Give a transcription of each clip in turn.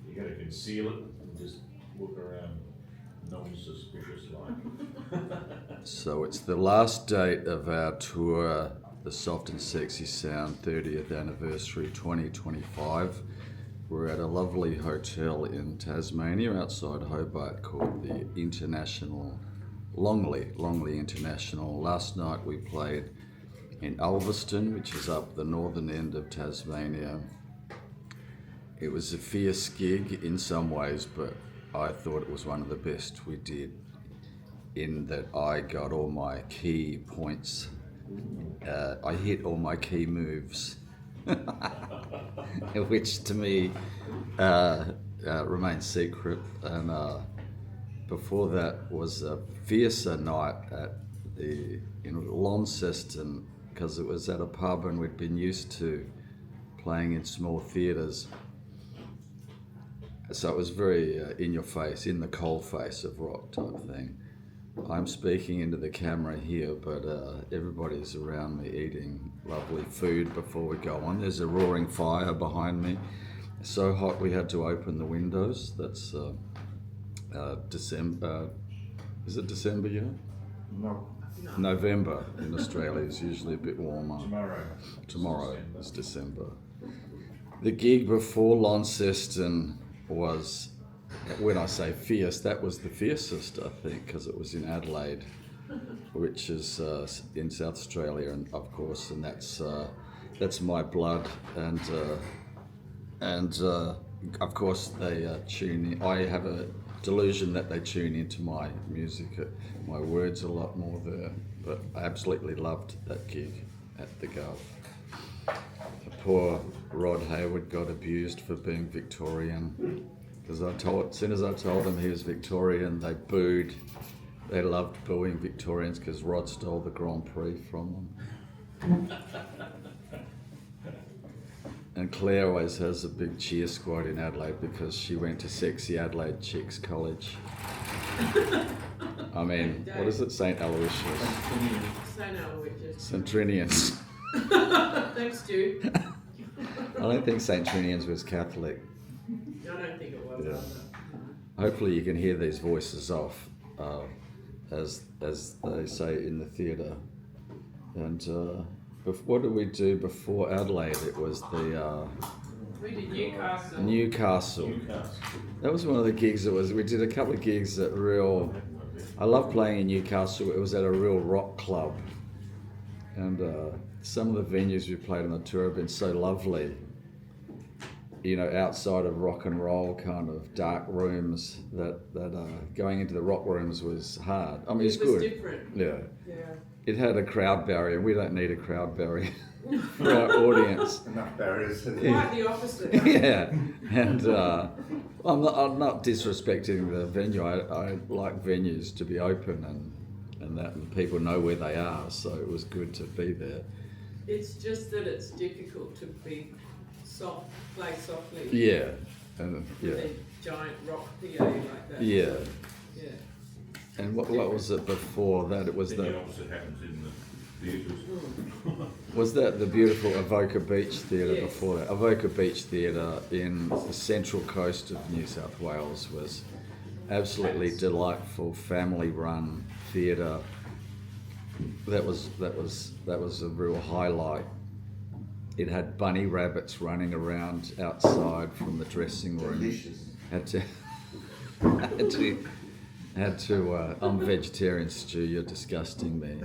You gotta conceal it and just walk around non-suspicious like. So it's the last date of our tour, the Soft and Sexy Sound 30th anniversary 2025. We're at a lovely hotel in Tasmania outside Hobart called the Longley International. Last night we played in Ulverston, which is up the northern end of Tasmania. It was a fierce gig in some ways, but I thought it was one of the best we did, in that I got all my key points. I hit all my key moves, which to me remains secret. And before that was a fiercer night in Launceston, because it was at a pub and we'd been used to playing in small theatres. So it was very in your face, in the coal face of rock type thing. I'm speaking into the camera here, but everybody's around me eating lovely food before we go on. There's a roaring fire behind me. It's so hot we had to open the windows. That's December. Is it December yet? No. November in Australia is usually a bit warmer. Tomorrow is December. The gig before Launceston was, when I say fierce, that was the fiercest, I think, because it was in Adelaide, which is in South Australia, and of course, and that's my blood, and of course they tune in. I have a delusion that they tune into my music, my words a lot more there, but I absolutely loved that gig at the Gulf. Poor Rod Hayward got abused for being Victorian, because as soon as I told them he was Victorian, they booed. They loved booing Victorians because Rod stole the Grand Prix from them. And Clare always has a big cheer squad in Adelaide because she went to Sexy Adelaide Chicks College. I mean, what is it? St. Aloysius. St. Aloysius. St. Trinians. Thanks, Stu. I don't think St. Trinians was Catholic. I don't think it was. Yeah. Hopefully you can hear these voices off, as they say in the theatre. And what did we do before Adelaide? It was we did Newcastle. Newcastle. That was one of the gigs we did a couple of gigs at I love playing in Newcastle. It was at a real rock club. And some of the venues we played on the tour have been so lovely, you know, outside of rock and roll kind of dark rooms, that going into the rock rooms was hard. I mean, it's good. It was different. Yeah. It had a crowd barrier. We don't need a crowd barrier for our audience. Enough barriers. Quite the opposite. Yeah, and I'm not disrespecting the venue. I like venues to be open and that, and people know where they are, so it was good to be there. It's just that it's difficult to be play softly. Yeah, and yeah. With a giant rock PA like that. Yeah. Yeah. And what was it before that? It was The opposite happens in the theatres. Was that the beautiful Avoca Beach Theatre? Yes. Before that? Avoca Beach Theatre in the central coast of New South Wales was absolutely delightful, family-run theatre. That was a real highlight. It had bunny rabbits running around outside from the dressing room. Delicious. I'm vegetarian, Stu, you're disgusting me.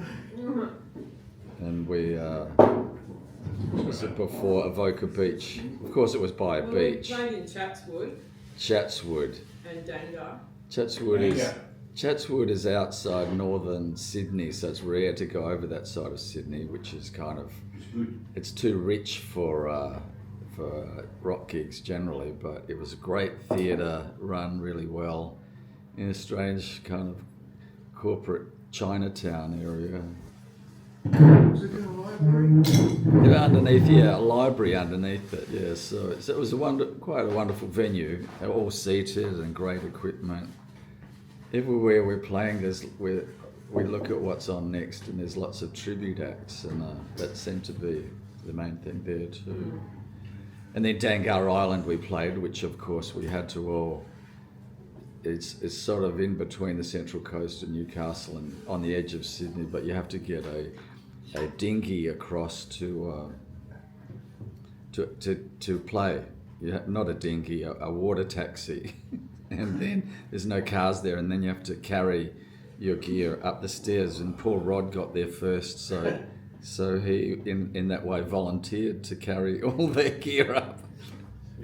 And we, what was it before Avoca Beach? Of course it was by a beach. We played in Chatswood and Dangar. Chatswood is outside northern Sydney, so it's rare to go over that side of Sydney, which is kind of, it's too rich for rock gigs generally, but it was a great theatre, run really well in a strange kind of corporate Chinatown area. Was it in a library? Yeah, underneath, yeah, a library underneath it, yeah. So it was quite a wonderful venue, all seated and great equipment. Everywhere we're playing, we look at what's on next, and there's lots of tribute acts, and that seemed to be the main thing there too. And then Dangar Island we played, which of course we had to all. It's sort of in between the Central Coast and Newcastle and on the edge of Sydney, but you have to get a dinghy across to play. Not a dinghy, a water taxi, and then there's no cars there, and then you have to carry your gear up the stairs. And poor Rod got there first, so he in that way volunteered to carry all their gear up.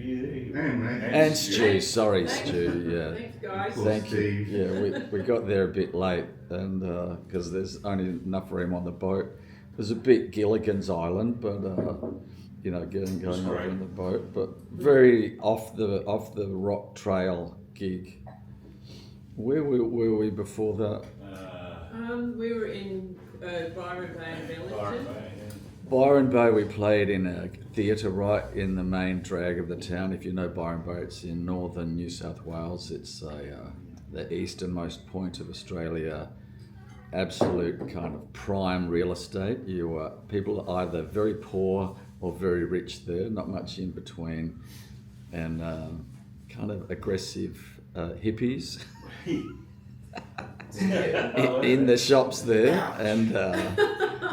And Stu, sorry Stu, yeah. Thanks, guys. Thank you. Yeah, we got there a bit late, and because there's only enough room on the boat. It was a bit Gilligan's Island, but going off on the boat, but very off the rock trail gig. Where were we before that? We were in Byron Bay and Bellington. Byron Bay, we played in a theatre right in the main drag of the town. If you know Byron Bay, it's in northern New South Wales. It's the easternmost point of Australia. Absolute kind of prime real estate. People are either very poor or very rich there, not much in between, and kind of aggressive hippies in the shops there. And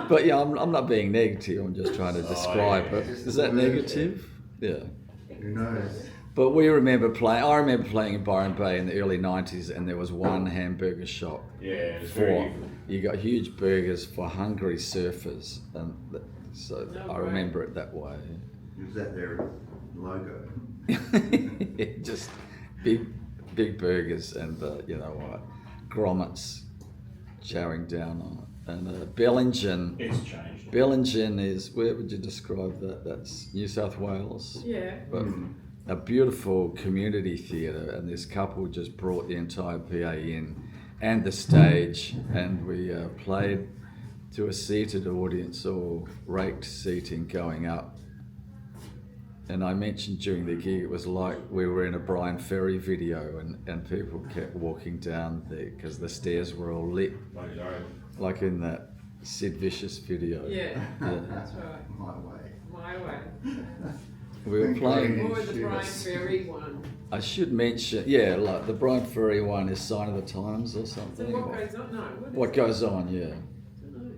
but yeah, I'm not being negative. I'm just trying to describe it. Is that negative? Yeah. Who knows? But I remember playing in Byron Bay in the early 90s, and there was one hamburger shop. Yeah, You got huge burgers for hungry surfers, and so I remember it that way. Was that their logo? Just big burgers, and grommets chowing down on it. And Bellingen. It's changed. Bellingen is, where would you describe that? That's New South Wales. Yeah. But a beautiful community theatre, and this couple just brought the entire PA in and the stage, and we played to a seated audience, or raked seating going up. And I mentioned during the gig it was like we were in a Brian Ferry video, and people kept walking down there because the stairs were all lit, like in that Sid Vicious video. Yeah, that's right. My way. My way. We were playing. Or the Brian Ferry one. I should mention, like the Brian Ferry one is Sign of the Times or something. So what goes on? No. What goes on, yeah. Dunno.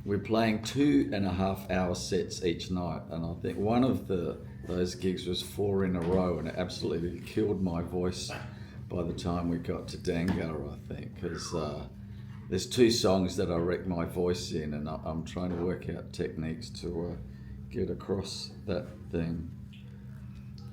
We're playing 2.5 hour sets each night, and I think one of those gigs was 4 in a row, and it absolutely killed my voice by the time we got to Dangar, I think, because there's 2 songs that I wreck my voice in, and I'm trying to work out techniques to get across that thing.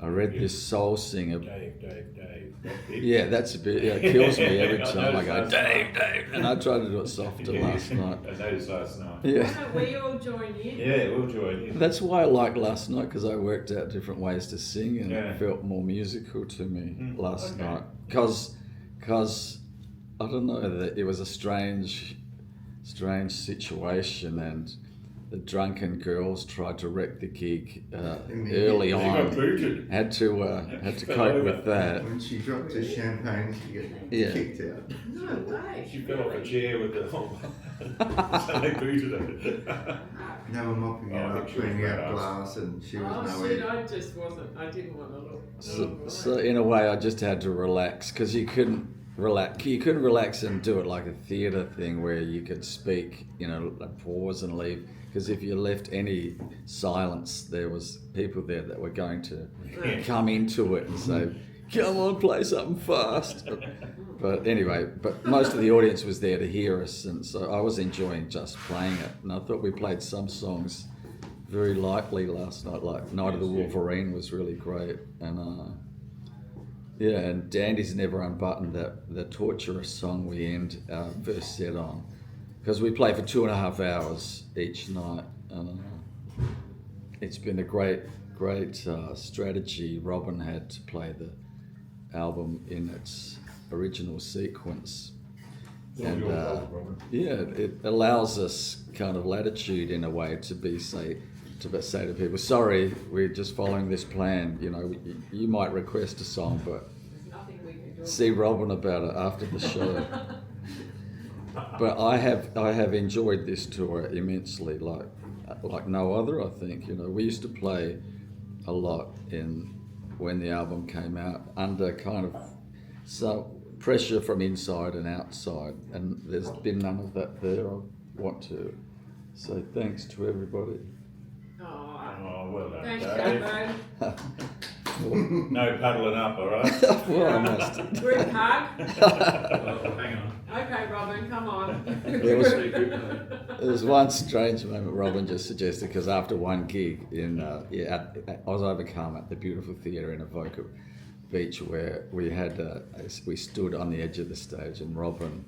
I read this soul singer. Dave. Yeah, that's a bit. Yeah, it kills me every time I go, Dave, and I tried to do it softer last night. I noticed last night. Yeah. Why don't we all join in? Yeah, we'll join in. That's why I liked last night, because I worked out different ways to sing, and Yeah. it felt more musical to me last okay. night. Because I don't know, that it was a strange situation, and the drunken girls tried to wreck the gig early They got on. booted. Had to cope with that. When she dropped her champagne, she got Yeah. kicked out. No way. She fell off a chair with the whole. So they booted her. They were mopping her Oh, I up, think she was cleaning out badass. glass, and she was Oh shit, nowhere. I didn't want to look. So in a way, I just had to relax, because you couldn't relax and do it like a theatre thing where you could speak, pause and leave. Because if you left any silence, there was people there that were going to come into it and say, "Come on, play something fast." But anyway, most of the audience was there to hear us, and so I was enjoying just playing it. And I thought we played some songs very lightly last night, like "Night of the Wolverine" was really great, and and Dandy's Never Unbuttoned, the torturous song we end our first set on. Because we play for 2.5 hours each night, and it's been a great strategy Robin had to play the album in its original sequence. And it allows us kind of latitude in a way to say to people, sorry, we're just following this plan. You might request a song, but There's nothing we can do. see Robin about it after the show. But I have enjoyed this tour immensely, like no other. I think we used to play a lot in when the album came out, under kind of some pressure from inside and outside, and there's been none of that there. I want to say thanks to everybody. Oh, well done, thanks, Dave. Dave. No paddling up, all right? Well, I must. Group hug. Oh, hang on. Okay, Robin, come on. There was one strange moment Robin just suggested, because after one gig in, I was overcome at the beautiful theatre in Avoca Beach, where we stood on the edge of the stage, and Robin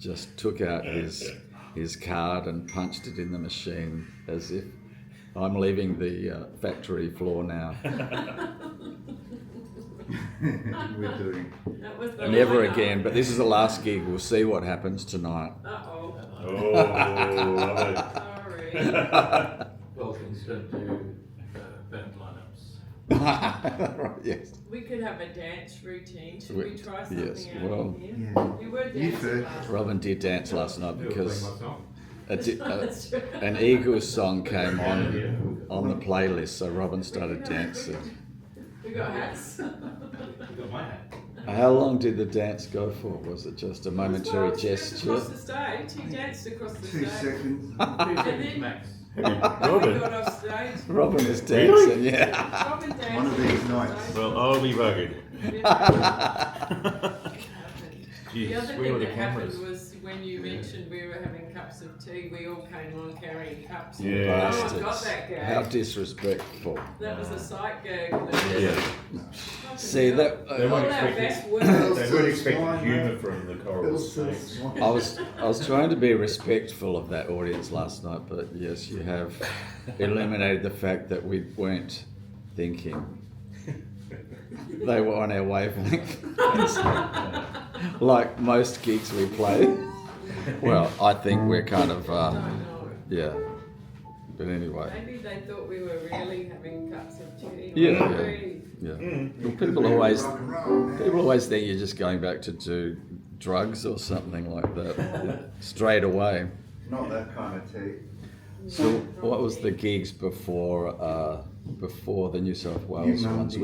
just took out his card and punched it in the machine as if I'm leaving the factory floor now. We're doing. That was the Never lineup. again, but this is the last gig. We'll see what happens tonight. Uh-oh. Oh, lovely. Sorry. Welcome to band lineups. Right, yes. We could have a dance routine. Should we try something Yes, out well, here? Yeah. You were You dancing first. last Robin did dance last night because That's true. an Eagles song came on the playlist, so Robin started dancing. We got hats. You got my hat. How long did the dance go for? Was it just a momentary Well, gesture? Across the stage. He danced across the 2 stage. seconds. 2 then- seconds max. We Robin. got off stage. Robin was dancing, yeah. Robin danced One of these nights. Well, I'll be buggered. The other Jeez, we thing were the that cameras. happened was when you mentioned we were having cups of tea, we all came on carrying cups. Yeah. No one got that gag. How disrespectful. That was a sight gag. Yeah. See, that They All weren't our expecting- best words. They weren't expecting humour from the choral Bill's still snakes. swine. I was trying to be respectful of that audience last night, but yes, you have eliminated the fact that we weren't thinking. They were on our wavelength. Like most gigs we play. Well, I think we're kind of, I don't know. yeah. But anyway, Maybe they thought we were really having cups of tea. Yeah. Really. yeah. Mm. Well, people always think you're just going back to do drugs or something like that straight away. Not that kind of tea. So what was the gigs before the New South Wales ones?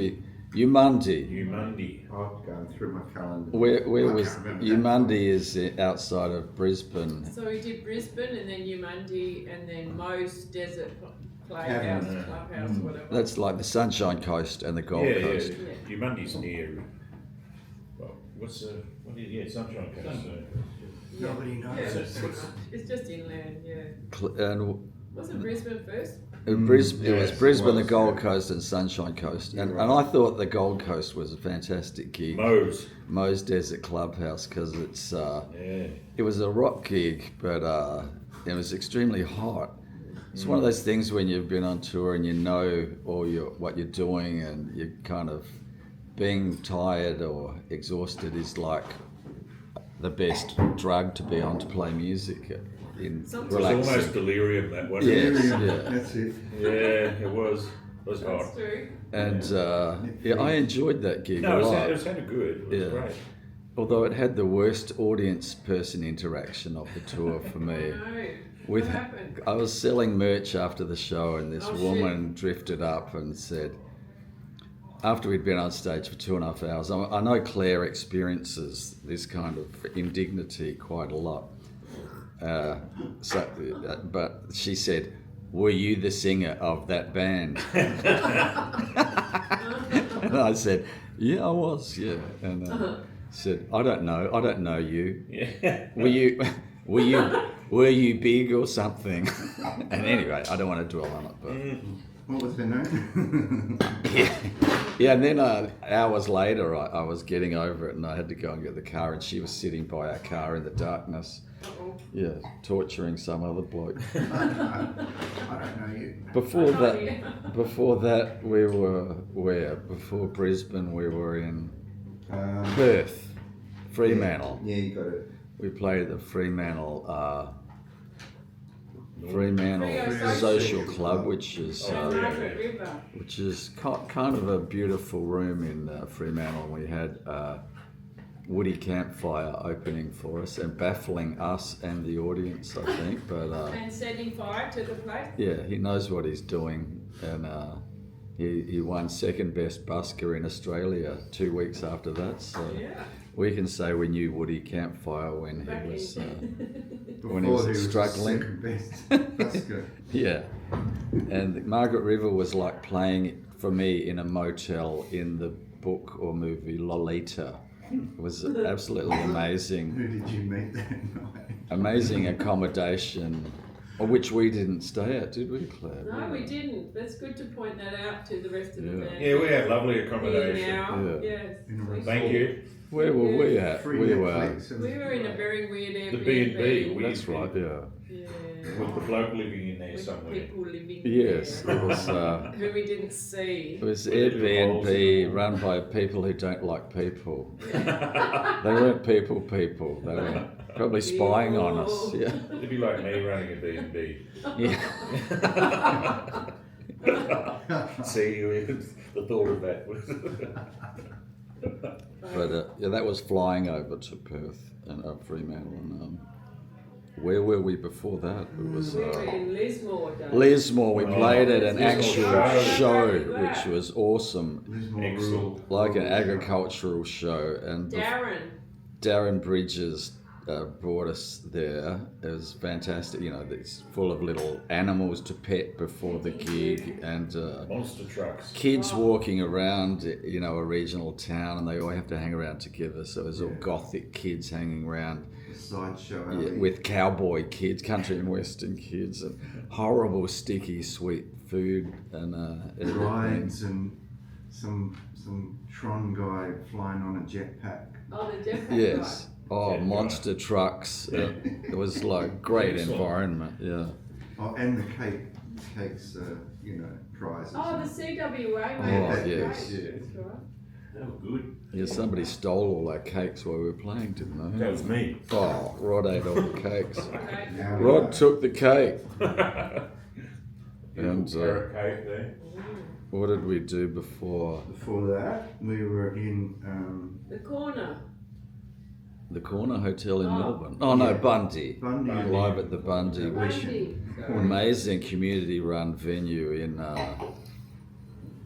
Umundi. Humundy. I'm going through my calendar. Where I was can't remember Umundi? Is outside of Brisbane. So we did Brisbane and then Umundi and then Mo's Desert Playhouse, Cabin. Clubhouse, whatever. That's like the Sunshine Coast and the Gold Yeah, Coast. yeah. Humundy's near. Well, Sunshine Coast. Nobody knows. Yeah, Is it- pretty much. It's just inland, yeah. And Wasn't Brisbane first? it was Yes, Brisbane, it the was, Gold yeah. Coast, and Sunshine Coast. And, You're and right. I thought the Gold Coast was a fantastic gig. Mo's Desert Clubhouse, because it's Yeah. it was a rock gig, but it was extremely hot. It's one of those things when you've been on tour and you know what you're doing, and you're kind of being tired or exhausted is like the best drug to be on to play music in Sometimes- It was almost relaxing. delirium, that wasn't Yes, it? yeah. That's it. Yeah, it was. It was hot. That's true. And yeah, I enjoyed that gig No, a it lot. was sounded good. It was Yeah. great. Although it had the worst audience person interaction of the tour for me. No. With, What happened? I was selling merch after the show, and this Oh, shit. woman drifted up and said, after we'd been on stage for 2.5 hours, I know Clare experiences this kind of indignity quite a lot. But she said, "Were you the singer of that band?" And I said, "Yeah, I was, yeah." And said, "I don't know you. Yeah. Were you big or something?" And anyway, I don't want to dwell on it, but What was her name? yeah. And then hours later, I was getting over it, and I had to go and get the car, and she was sitting by our car in the darkness, Uh-oh. yeah, torturing some other bloke. I don't know you. Before that, we were where? Before Brisbane, we were in Perth, Fremantle. Yeah, you got it. We played at the Fremantle Freo Social Club, which is And Margaret River. kind of a beautiful room in Fremantle. We had Woody Campfire opening for us and baffling us and the audience, I think. But And setting fire to the place. yeah, he knows what he's doing, and he won second best busker in Australia 2 weeks after that. So Yeah. we can say we knew Woody Campfire when Back he was Before when he was the struggling. second best busker. Yeah, and Margaret River was like playing for me in a motel in the book or movie Lolita. It was absolutely amazing. Who did you meet that night? Amazing accommodation, which we didn't stay at, did we, Claire? No, we didn't. That's good to point that out to the rest of the Yeah. band. Yeah, we had lovely Here accommodation. now. Yeah. Yes. In a resort. Thank you. Where were we at? Free We were. Netflix. We were in a very weird The Airbnb. B&B. That's right. Yeah. Yeah. With the bloke living in there With somewhere. people living Yes, there. it was. Who we didn't see. It was Airbnb run by people who don't like people. They weren't people. They were probably spying on us. Yeah. It'd be like me running a B&B. Yeah. See, the thought of that was... But yeah, that was flying over to Perth and Fremantle. And where were we before that? It was We were in Lismore, Dave. Lismore. We played at an Lismore actual show. show, which was awesome, Lismore Excellent. ruled. like an agricultural show. And Darren Bridges brought us there. It was fantastic. You know, it's full of little animals to pet before the gig, and Monster trucks. kids walking around, you know, a regional town, and they all have to hang around together. So it was all Yeah. gothic kids hanging around Sideshow. with cowboy kids, country and western kids, and horrible, sticky, sweet food and everything. rides and some Tron guy flying on a jetpack. Oh, the jetpack Yes. Oh, Yeah, monster trucks. It was like great Excellent. environment. Yeah. Oh, and the cakes, prizes. Oh, the CWA Oh, mate. yes. Great. Yeah. That's right. That was good. Yeah, somebody stole all our cakes while we were playing, didn't they? That was me. Oh, Rod ate all the cakes. Okay. Now, Rod took the cake. And Carrot cake there. what did we do before? Before that, we were in The corner. The Corner Hotel in Oh. Melbourne. Oh no, Yeah. Bundy. Bundy. Live at the Bundy, which Bundy. amazing community-run venue in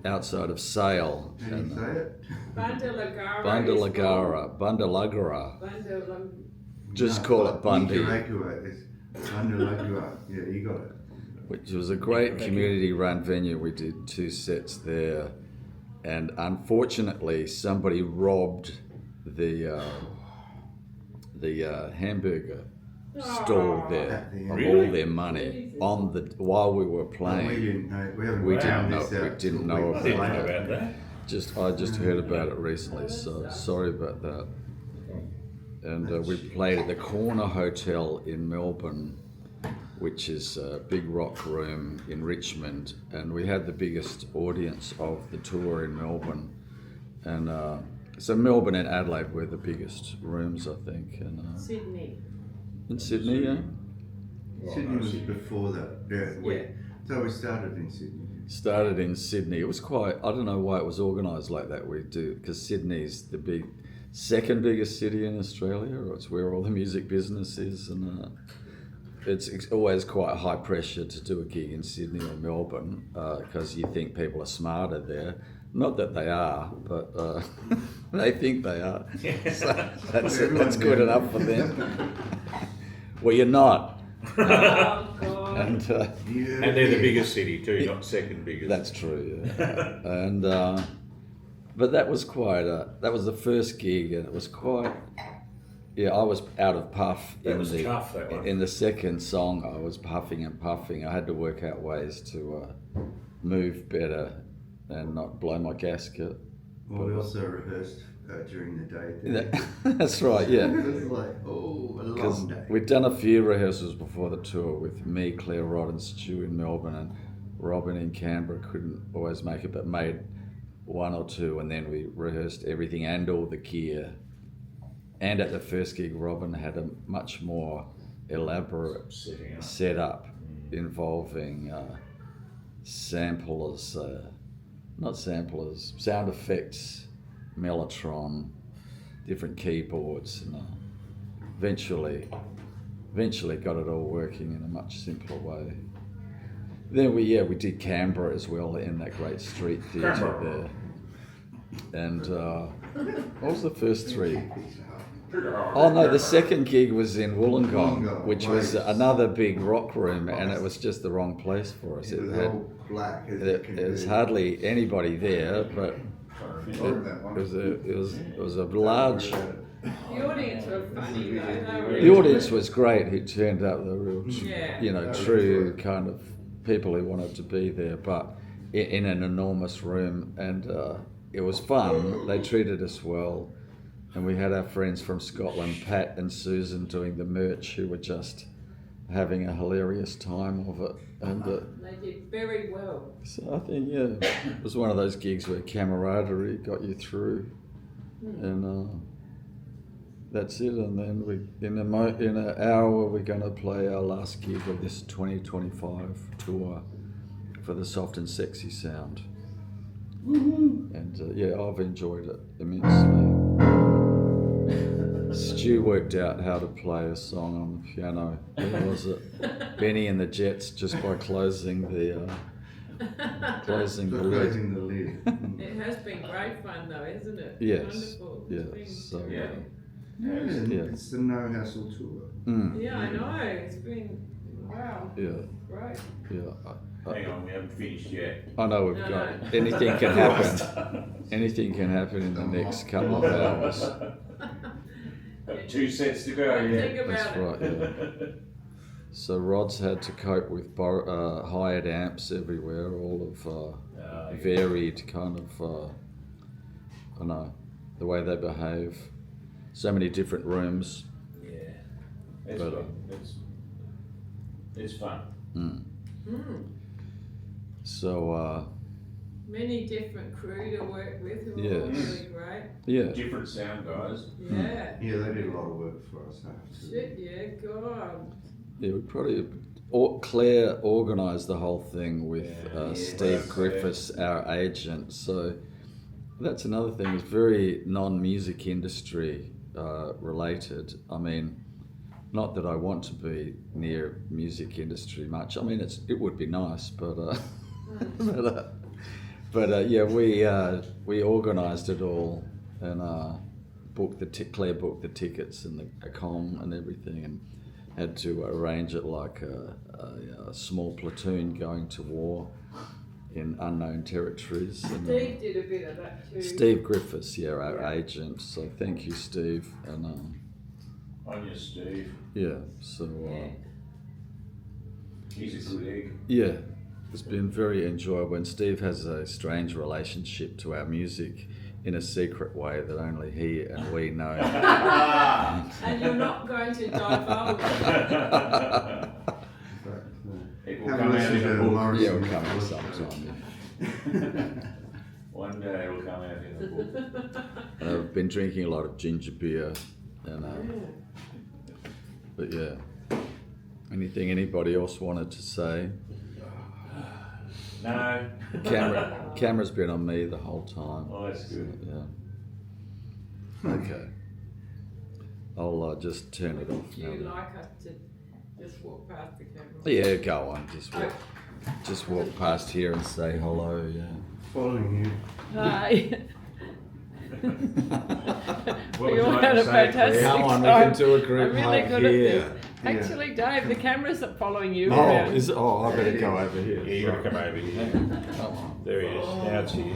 outside of Sale. How do you say it? Bundalaguah. Bundalaguah. Bundalaguah. Bundalaguah. Just call it Bundy. Bundalaguah. Yeah, you got it. Which was a great community-run venue. We did 2 sets there, and unfortunately, somebody robbed the hamburger stall there At the end. of Really? all their money on the while we were Well, we playing. didn't know. We haven't We found didn't this know- we out didn't till know a I week didn't know later. about that. I just heard about it recently, so sorry about that. And we played at the Corner Hotel in Melbourne, which is a big rock room in Richmond, and we had the biggest audience of the tour in Melbourne. And so Melbourne and Adelaide were the biggest rooms, I think. And Sydney. in Sydney, yeah, Sydney was before that. Yeah. Yeah. So we started in Sydney. started in Sydney. It was quite. I don't know why it was organised like that. We do because Sydney's the second biggest city in Australia. Or it's where all the music business is, and it's always quite high pressure to do a gig in Sydney or Melbourne because you think people are smarter there. Not that they are, but they think they are. So that's good enough for them. Well, you're not, Oh, God. and Yeah. And they're the biggest city too, not second biggest. that's true. Yeah. And but that was that was the first gig, and it was quite. Yeah, I was out of puff That was tough, that one. in the second song. I was puffing and puffing. I had to work out ways to move better and not blow my gasket. Well, we also rehearsed during the day. There. That's right. Yeah. It was like, oh, a Because long day. we'd done a few rehearsals before the tour with me, Clare, Rod and Stu in Melbourne, and Robin in Canberra couldn't always make it, but made 1 or 2, and then we rehearsed everything and all the gear. And at the first gig, Robin had a much more elaborate Setting up. setup involving samplers, not samplers, sound effects, mellotron, different keyboards, and eventually got it all working in a much simpler way. Then we did Canberra as well in that great street theatre there. And what was the first three? Oh no, the second gig was in Wollongong, which was another big rock room, and it was just the wrong place for us. It was all black. There was hardly anybody there, but it was a large. The audience were funny though. The audience was great. Who turned up the real, Yeah. true kind of people who wanted to be there, but in an enormous room, and it was fun. They treated us well. And we had our friends from Scotland, Pat and Susan, doing the merch, who were just having a hilarious time of it. And They did very well. so I think, it was one of those gigs where camaraderie got you through. And that's it. And then in an hour, we're going to play our last gig of this 2025 tour for the Soft and Sexy Sound. And I've enjoyed it immensely. Stu worked out how to play a song on the piano. Where was it? Benny and the Jets, just by closing the lid. Closing the lid. It has been great fun though, isn't it? Yes. Wonderful. Yeah, It's so, been Yeah. Yeah. It's the no hassle tour. Yeah, I know. It's been wow. Yeah, Great. yeah. Hang on, we haven't finished yet. I know we've No, got no. anything can happen. Anything can happen in the next couple of hours. Got 2 sets to go. Think about That's it. right. Yeah. So Rod's had to cope with hired amps everywhere, all of varied kind of, I don't know, the way they behave. So many different rooms. Yeah. It's But, fun. It's fun. So, Many different crew to work with who are all Yes. really great. yeah. Different sound guys. Yeah. Yeah, they did a lot of work for us. I have to Shit, yeah, God. Yeah, we probably, Clare organised the whole thing with Steve Griffiths, our agent. So that's another thing. It's very non-music industry related. I mean, not that I want to be near music industry much. I mean, it would be nice, but we organised it all and Claire booked the tickets and the comm and everything, and had to arrange it like a small platoon going to war in unknown territories. And, Steve did a bit of that too. Steve Griffiths, our agent. So thank you, Steve. And On you, Steve. so He's a good egg. yeah, it's been very enjoyable. And Steve has a strange relationship to our music in a secret way that only he and we know. And you're not going to divulge. It will Have come a out listen in to a book. Morrison. Yeah, it'll come out sometime. One day it'll come out in a book. And I've been drinking a lot of ginger beer, and but yeah. Anything anybody else wanted to say? No. Camera's been on me the whole time. Oh, that's good. Yeah. Okay. I'll just turn it off Do you now. like us to just walk past the camera? Yeah, go on. Just walk past here and say hello. Yeah. Following you. Hi. What We would you all like had to a say, fantastic Claire? Come on, we time. can do a group I'm really hug good at here. this. Actually, Dave, the cameras are following you Oh, around. is it? Oh, I better go over here. Yeah, you gotta come over here. Come on. There he is. Now it's here.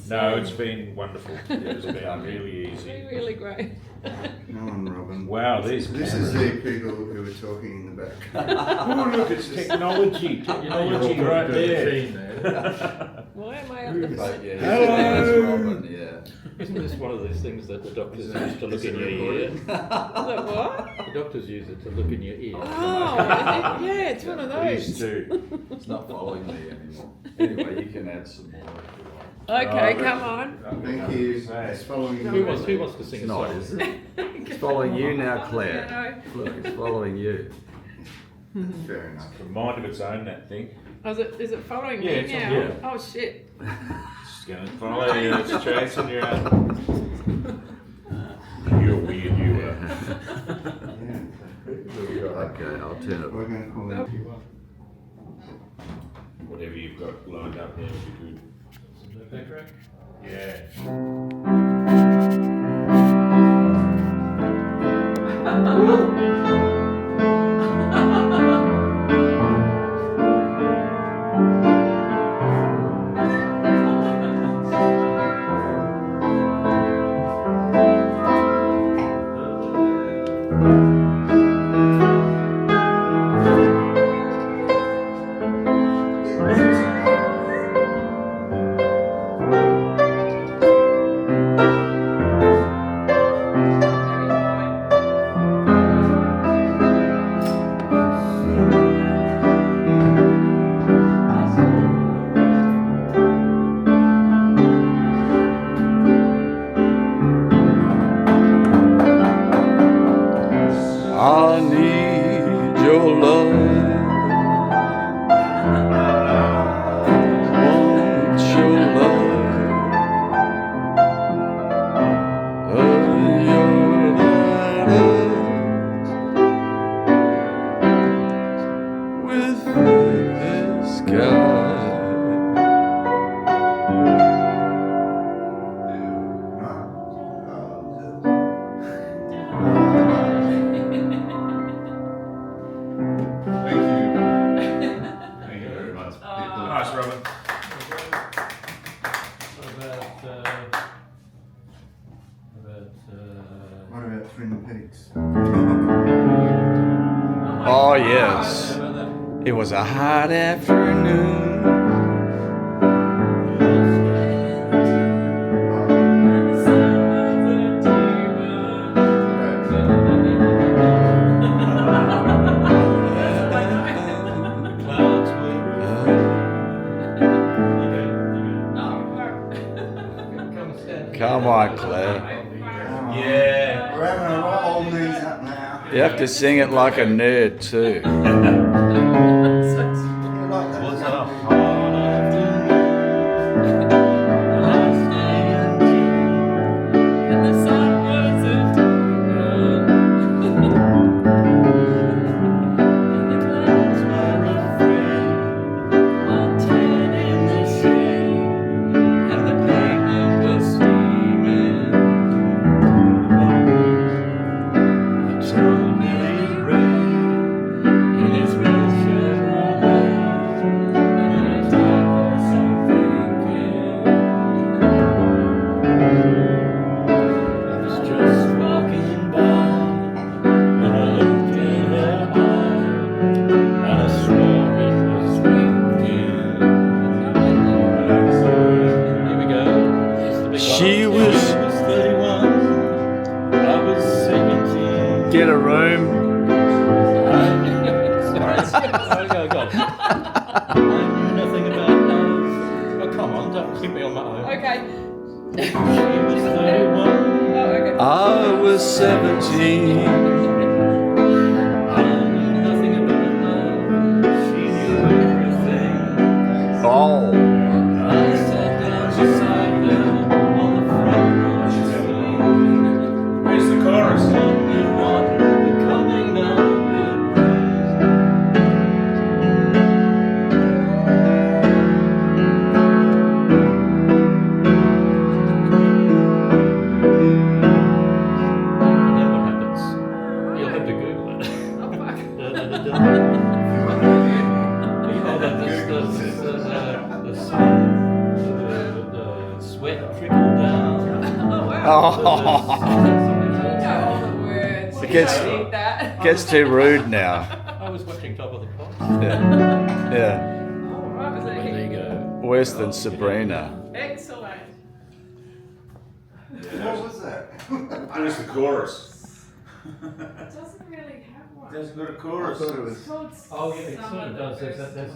No, it's been wonderful. It's been really easy. Really great. Come on, Robin. Wow, these This is the people who were talking in the back. Oh, look, it's technology. Technology right there. Why am I up the But yeah, Hello. there's Robin, yeah. Isn't this one of those things that the doctors use to look in your ear? The what? The doctors use it to look in your ear. Oh, yeah, it's one of These those. two. It's not following me anymore. Anyway, you can add some more if you want. Okay, come on. Thank you. It's following you. Who wants to sing It's a not, song? is it? It's following you now, Claire. Look, it's following you. Fair enough. A mind of its own, that thing. Oh, is it following Yeah, me it's on- now? yeah. Oh, shit. It's gonna follow you. It's chasing you out. You're weird, you are. Yeah. Okay, I'll turn it We're going to call them. whatever you've got lined up there would be good. Yeah. I need your love. Want your love. Your love with this guy. Thank you very much. Nice, Robin. What about Twin Peaks? Oh yes, it was a hot afternoon. Come on, Claire. Yeah. We're having a roll these up now. You have to sing it like a nerd too. You like that? What's up? She was. Get a room. Go. I knew nothing about love. Oh, come on, don't keep me on my own. Okay. She was 31. Oh, okay. I was 17. I knew nothing about love. She knew everything. Oh. I sat down beside her on the front porch. Where's the chorus? Sunday water coming down. And then what happens? You'll have to Google it. Oh, fuck. The sweat trickled down. Oh, wow. Oh. You know all the words. It You gets- don't need that. Gets too rude now. I was watching Top of the Pops. Yeah. Yeah. All right, was it There you go. Worse than Sabrina. Excellent. What was that? Where's the chorus? It doesn't really have one. Doesn't got a I chorus. thought it It's was. called Oh yeah, it Some sort of of the does. There's First that